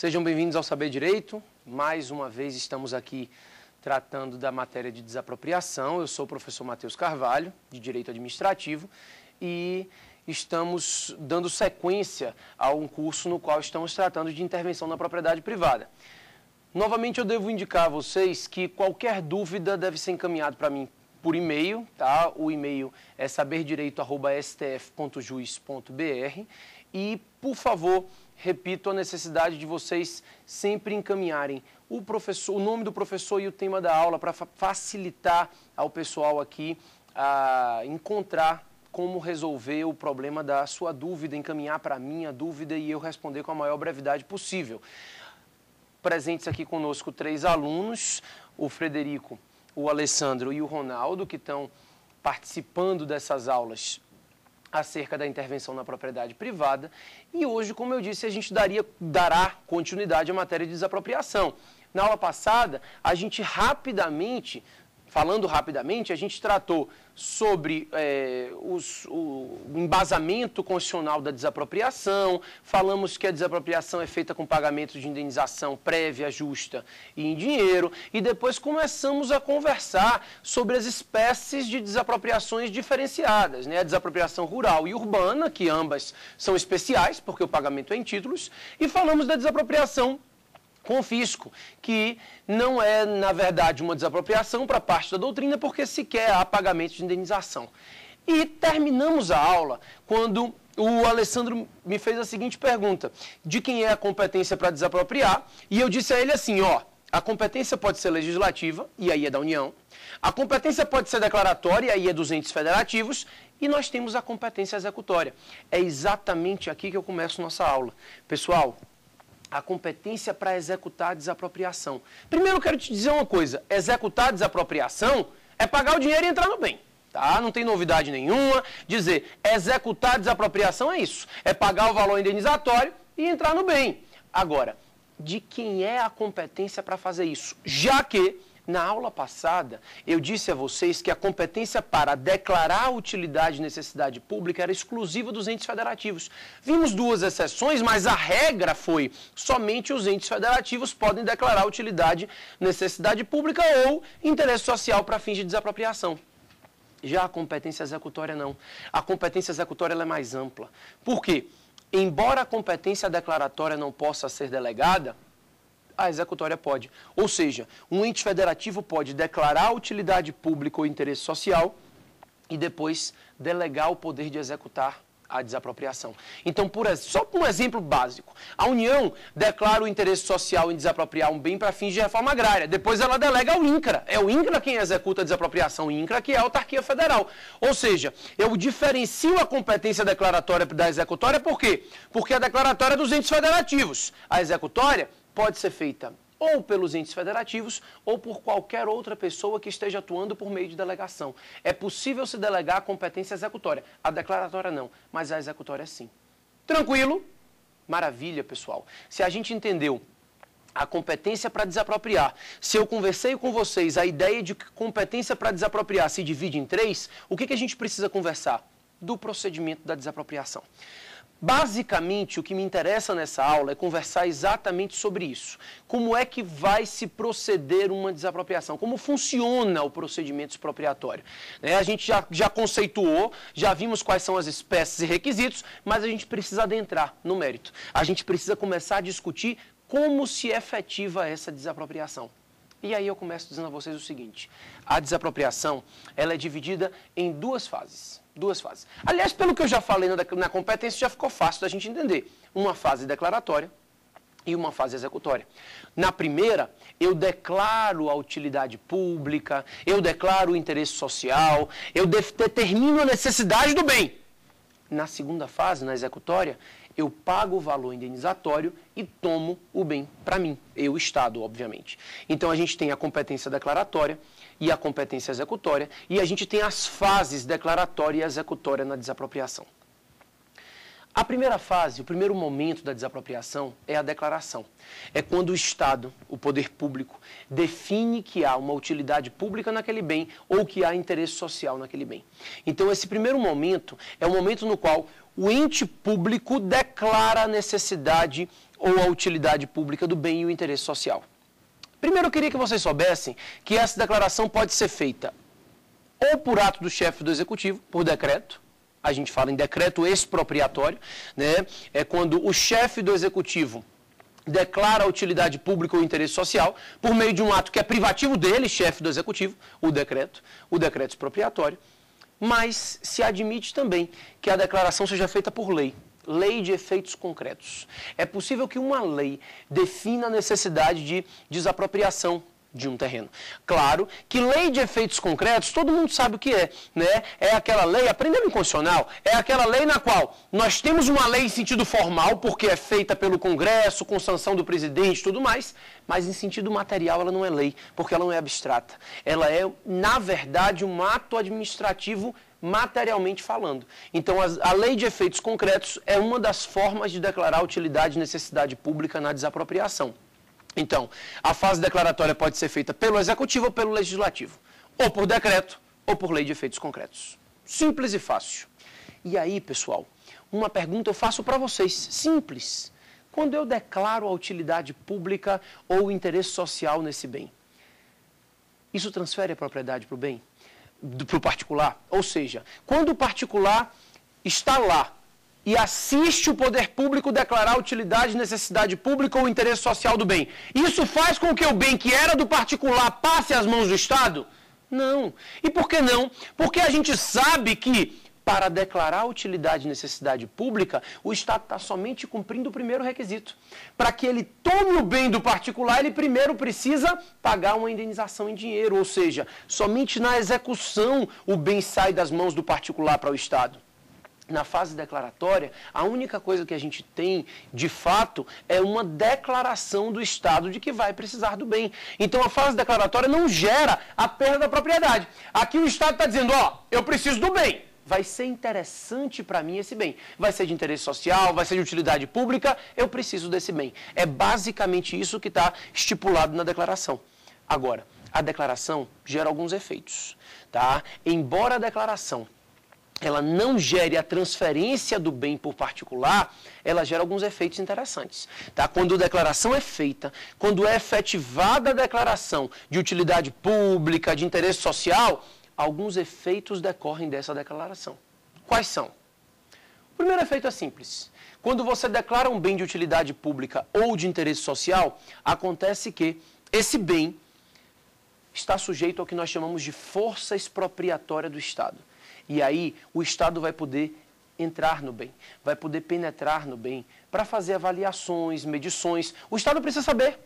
Sejam bem-vindos ao Saber Direito. Mais uma vez estamos aqui tratando da matéria de desapropriação. Eu sou o professor Matheus Carvalho, de Direito Administrativo, e estamos dando sequência a um curso no qual estamos tratando de intervenção na propriedade privada. Novamente, eu devo indicar a vocês que qualquer dúvida deve ser encaminhado para mim por e-mail, tá? O e-mail é saberdireito@stf.juiz.br e, por favor, repito a necessidade de vocês sempre encaminharem o nome do professor e o tema da aula para facilitar ao pessoal aqui a encontrar como resolver o problema da sua dúvida, encaminhar para mim a dúvida e eu responder com a maior brevidade possível. Presentes aqui conosco 3 alunos, o Frederico, o Alessandro e o Ronaldo, que estão participando dessas aulas acerca da intervenção na propriedade privada. E hoje, como eu disse, a gente dará continuidade à matéria de desapropriação. Na aula passada, a gente falando rapidamente, a gente tratou sobre o embasamento constitucional da desapropriação, falamos que a desapropriação é feita com pagamento de indenização prévia, justa e em dinheiro, e depois começamos a conversar sobre as espécies de desapropriações diferenciadas, né? A desapropriação rural e urbana, que ambas são especiais, porque o pagamento é em títulos, e falamos da desapropriação com fisco, que não é, na verdade, uma desapropriação para parte da doutrina, porque sequer há pagamento de indenização. E terminamos a aula quando o Alessandro me fez a seguinte pergunta: de quem é a competência para desapropriar? E eu disse a ele assim, a competência pode ser legislativa, e aí é da União, a competência pode ser declaratória, e aí é dos entes federativos, e nós temos a competência executória. É exatamente aqui que eu começo nossa aula. Pessoal, a competência para executar a desapropriação. Primeiro eu quero te dizer uma coisa, executar a desapropriação é pagar o dinheiro e entrar no bem, tá? Não tem novidade nenhuma, dizer executar a desapropriação é isso, é pagar o valor indenizatório e entrar no bem. Agora, de quem é a competência para fazer isso? Já que, na aula passada, eu disse a vocês que a competência para declarar a utilidade e necessidade pública era exclusiva dos entes federativos. Vimos 2 exceções, mas a regra foi somente os entes federativos podem declarar utilidade, necessidade pública ou interesse social para fins de desapropriação. Já a competência executória não. A competência executória ela é mais ampla. Por quê? Embora a competência declaratória não possa ser delegada, a executória pode. Ou seja, um ente federativo pode declarar a utilidade pública ou interesse social e depois delegar o poder de executar a desapropriação. Então, só por um exemplo básico, a União declara o interesse social em desapropriar um bem para fins de reforma agrária. Depois ela delega ao INCRA. É o INCRA quem executa a desapropriação, o INCRA que é a autarquia federal. Ou seja, eu diferencio a competência declaratória da executória por quê? Porque a declaratória é dos entes federativos. A executória pode ser feita ou pelos entes federativos ou por qualquer outra pessoa que esteja atuando por meio de delegação. É possível se delegar a competência executória. A declaratória não, mas a executória sim. Tranquilo? Maravilha, pessoal. Se a gente entendeu a competência para desapropriar, se eu conversei com vocês a ideia de que competência para desapropriar se divide em 3, o que a gente precisa conversar? Do procedimento da desapropriação. Basicamente, o que me interessa nessa aula é conversar exatamente sobre isso. Como é que vai se proceder uma desapropriação? Como funciona o procedimento expropriatório? A gente já conceituou, já vimos quais são as espécies e requisitos, mas a gente precisa adentrar no mérito. A gente precisa começar a discutir como se efetiva essa desapropriação. E aí eu começo dizendo a vocês o seguinte: a desapropriação ela é dividida em 2 fases. 2 fases. Aliás, pelo que eu já falei na competência, já ficou fácil da gente entender. Uma fase declaratória e uma fase executória. Na primeira, eu declaro a utilidade pública, eu declaro o interesse social, eu determino a necessidade do bem. Na segunda fase, na executória, eu pago o valor indenizatório e tomo o bem para mim, eu, Estado, obviamente. Então, a gente tem a competência declaratória e a competência executória, e a gente tem as fases declaratória e executória na desapropriação. A primeira fase, o primeiro momento da desapropriação é a declaração. É quando o Estado, o poder público, define que há uma utilidade pública naquele bem ou que há interesse social naquele bem. Então, esse primeiro momento é o momento no qual o ente público declara a necessidade ou a utilidade pública do bem e o interesse social. Primeiro, eu queria que vocês soubessem que essa declaração pode ser feita ou por ato do chefe do executivo, por decreto. A gente fala em decreto expropriatório, né? É quando o chefe do executivo declara a utilidade pública ou interesse social por meio de um ato que é privativo dele, chefe do executivo, o decreto expropriatório. Mas se admite também que a declaração seja feita por lei. Lei de efeitos concretos. É possível que uma lei defina a necessidade de desapropriação de um terreno. Claro que lei de efeitos concretos, todo mundo sabe o que é, né? É aquela lei, aprendendo em constitucional, é aquela lei na qual nós temos uma lei em sentido formal, porque é feita pelo Congresso, com sanção do presidente e tudo mais, mas em sentido material ela não é lei, porque ela não é abstrata. Ela é, na verdade, um ato administrativo materialmente falando. Então, a lei de efeitos concretos é uma das formas de declarar utilidade e necessidade pública na desapropriação. Então, a fase declaratória pode ser feita pelo Executivo ou pelo Legislativo, ou por decreto, ou por lei de efeitos concretos. Simples e fácil. E aí, pessoal, uma pergunta eu faço para vocês, simples. Quando eu declaro a utilidade pública ou o interesse social nesse bem, isso transfere a propriedade para o bem? Para o particular? Ou seja, quando o particular está lá, e assiste o poder público declarar utilidade, necessidade pública ou interesse social do bem. Isso faz com que o bem que era do particular passe às mãos do Estado? Não. E por que não? Porque a gente sabe que, para declarar utilidade e necessidade pública, o Estado está somente cumprindo o primeiro requisito. Para que ele tome o bem do particular, ele primeiro precisa pagar uma indenização em dinheiro. Ou seja, somente na execução o bem sai das mãos do particular para o Estado. Na fase declaratória, a única coisa que a gente tem, de fato, é uma declaração do Estado de que vai precisar do bem. Então, a fase declaratória não gera a perda da propriedade. Aqui o Estado está dizendo, ó, eu preciso do bem. Vai ser interessante para mim esse bem. Vai ser de interesse social, vai ser de utilidade pública, eu preciso desse bem. É basicamente isso que está estipulado na declaração. Agora, a declaração gera alguns efeitos, tá? Embora a declaração ela não gere a transferência do bem por particular, ela gera alguns efeitos interessantes. Tá? Quando a declaração é feita, quando é efetivada a declaração de utilidade pública, de interesse social, alguns efeitos decorrem dessa declaração. Quais são? O primeiro efeito é simples. Quando você declara um bem de utilidade pública ou de interesse social, acontece que esse bem está sujeito ao que nós chamamos de força expropriatória do Estado. E aí o Estado vai poder entrar no bem, vai poder penetrar no bem, para fazer avaliações, medições. O Estado precisa saber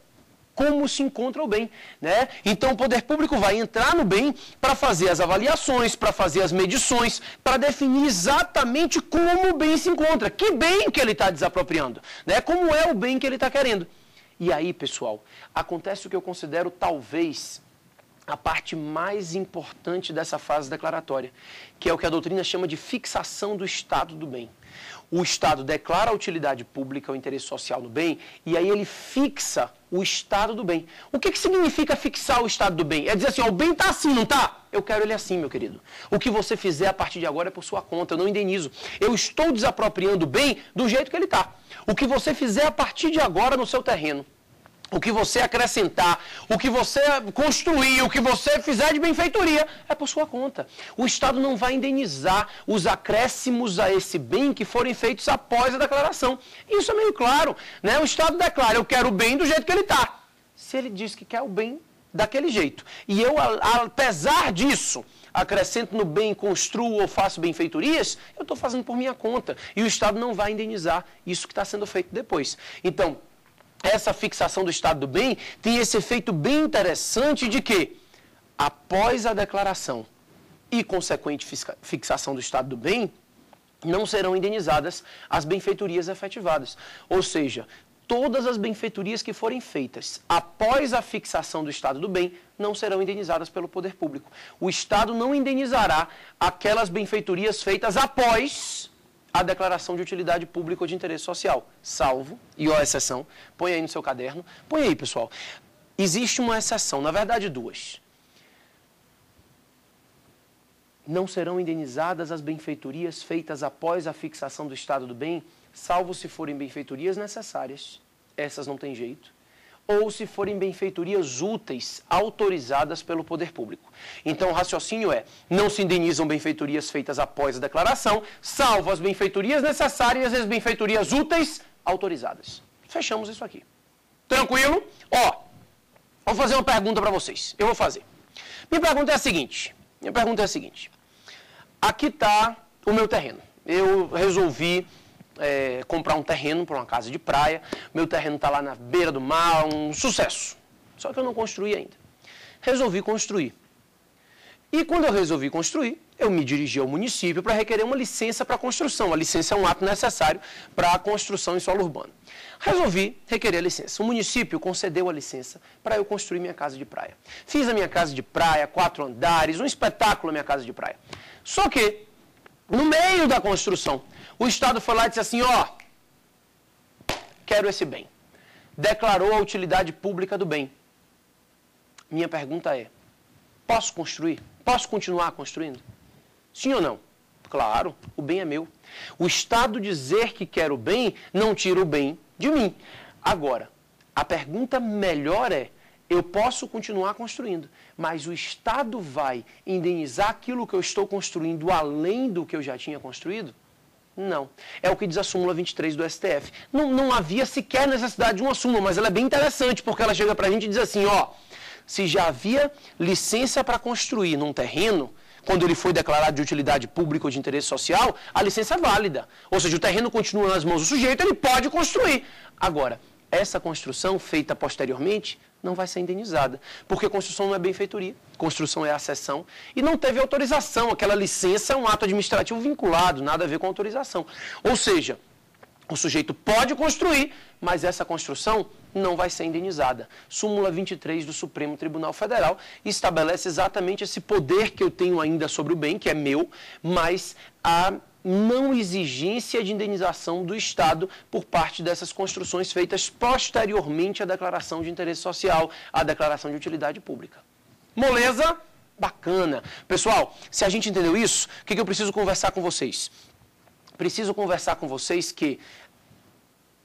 como se encontra o bem, né? Então o poder público vai entrar no bem para fazer as avaliações, para fazer as medições, para definir exatamente como o bem se encontra, que bem que ele está desapropriando, né? Como é o bem que ele está querendo. E aí, pessoal, acontece o que eu considero talvez a parte mais importante dessa fase declaratória, que é o que a doutrina chama de fixação do estado do bem. O Estado declara a utilidade pública, o interesse social no bem, e aí ele fixa o estado do bem. O que significa fixar o estado do bem? É dizer assim, ó, o bem está assim, não está? Eu quero ele assim, meu querido. O que você fizer a partir de agora é por sua conta, eu não indenizo. Eu estou desapropriando o bem do jeito que ele está. O que você fizer a partir de agora no seu terreno, o que você acrescentar, o que você construir, o que você fizer de benfeitoria, é por sua conta. O Estado não vai indenizar os acréscimos a esse bem que forem feitos após a declaração. Isso é meio claro, né? O Estado declara, eu quero o bem do jeito que ele está. Se ele diz que quer o bem daquele jeito, e eu, apesar disso, acrescento no bem, construo ou faço benfeitorias, eu estou fazendo por minha conta. E o Estado não vai indenizar isso que está sendo feito depois. Então, essa fixação do estado do bem tem esse efeito bem interessante de que, após a declaração e consequente fixação do estado do bem, não serão indenizadas as benfeitorias efetivadas. Ou seja, todas as benfeitorias que forem feitas após a fixação do estado do bem não serão indenizadas pelo poder público. O Estado não indenizará aquelas benfeitorias feitas após a declaração de utilidade pública ou de interesse social, salvo, e ó, exceção, põe aí no seu caderno, põe aí, pessoal. Existe uma exceção, na verdade duas. Não serão indenizadas as benfeitorias feitas após a fixação do estado do bem, salvo se forem benfeitorias necessárias, essas não tem jeito, ou se forem benfeitorias úteis, autorizadas pelo poder público. Então, o raciocínio é, não se indenizam benfeitorias feitas após a declaração, salvo as benfeitorias necessárias e as benfeitorias úteis, autorizadas. Fechamos isso aqui. Tranquilo? Ó, vou fazer uma pergunta para vocês. Eu vou fazer. Minha pergunta é a seguinte. Aqui está o meu terreno. Eu resolvi comprar um terreno para uma casa de praia. Meu terreno está lá na beira do mar, um sucesso. Só que eu não construí ainda. Resolvi construir. E quando eu resolvi construir, eu me dirigi ao município para requerer uma licença para a construção. A licença é um ato necessário para a construção em solo urbano. Resolvi requerer a licença. O município concedeu a licença para eu construir minha casa de praia. Fiz a minha casa de praia, 4 andares, um espetáculo a minha casa de praia. Só que, no meio da construção, o Estado foi lá e disse assim, ó, quero esse bem. Declarou a utilidade pública do bem. Minha pergunta é, posso construir? Posso continuar construindo? Sim ou não? Claro, o bem é meu. O Estado dizer que quer o bem, não tira o bem de mim. Agora, a pergunta melhor é, eu posso continuar construindo, mas o Estado vai indenizar aquilo que eu estou construindo além do que eu já tinha construído? Não. É o que diz a súmula 23 do STF. Não havia sequer necessidade de uma súmula, mas ela é bem interessante, porque ela chega para a gente e diz assim, ó, se já havia licença para construir num terreno, quando ele foi declarado de utilidade pública ou de interesse social, a licença é válida. Ou seja, o terreno continua nas mãos do sujeito, ele pode construir. Agora, essa construção feita posteriormente não vai ser indenizada, porque construção não é benfeitoria, construção é acessão, e não teve autorização, aquela licença é um ato administrativo vinculado, nada a ver com autorização. Ou seja, o sujeito pode construir, mas essa construção não vai ser indenizada. Súmula 23 do Supremo Tribunal Federal estabelece exatamente esse poder que eu tenho ainda sobre o bem, que é meu, mas a não exigência de indenização do Estado por parte dessas construções feitas posteriormente à declaração de interesse social, à declaração de utilidade pública. Moleza? Bacana. Pessoal, se a gente entendeu isso, o que eu preciso conversar com vocês? Preciso conversar com vocês que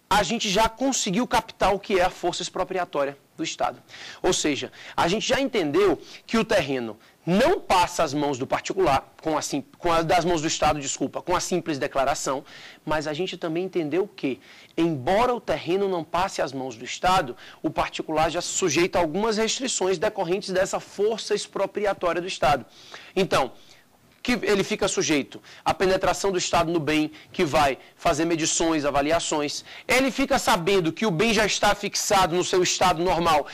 a gente já conseguiu captar o que é a força expropriatória do Estado. Ou seja, a gente já entendeu que o terreno não passa às mãos do particular, das mãos do Estado, desculpa, com a simples declaração, mas a gente também entendeu que, embora o terreno não passe às mãos do Estado, o particular já se sujeita a algumas restrições decorrentes dessa força expropriatória do Estado. Então, que ele fica sujeito à penetração do Estado no bem, que vai fazer medições, avaliações. Ele fica sabendo que o bem já está fixado no seu estado normal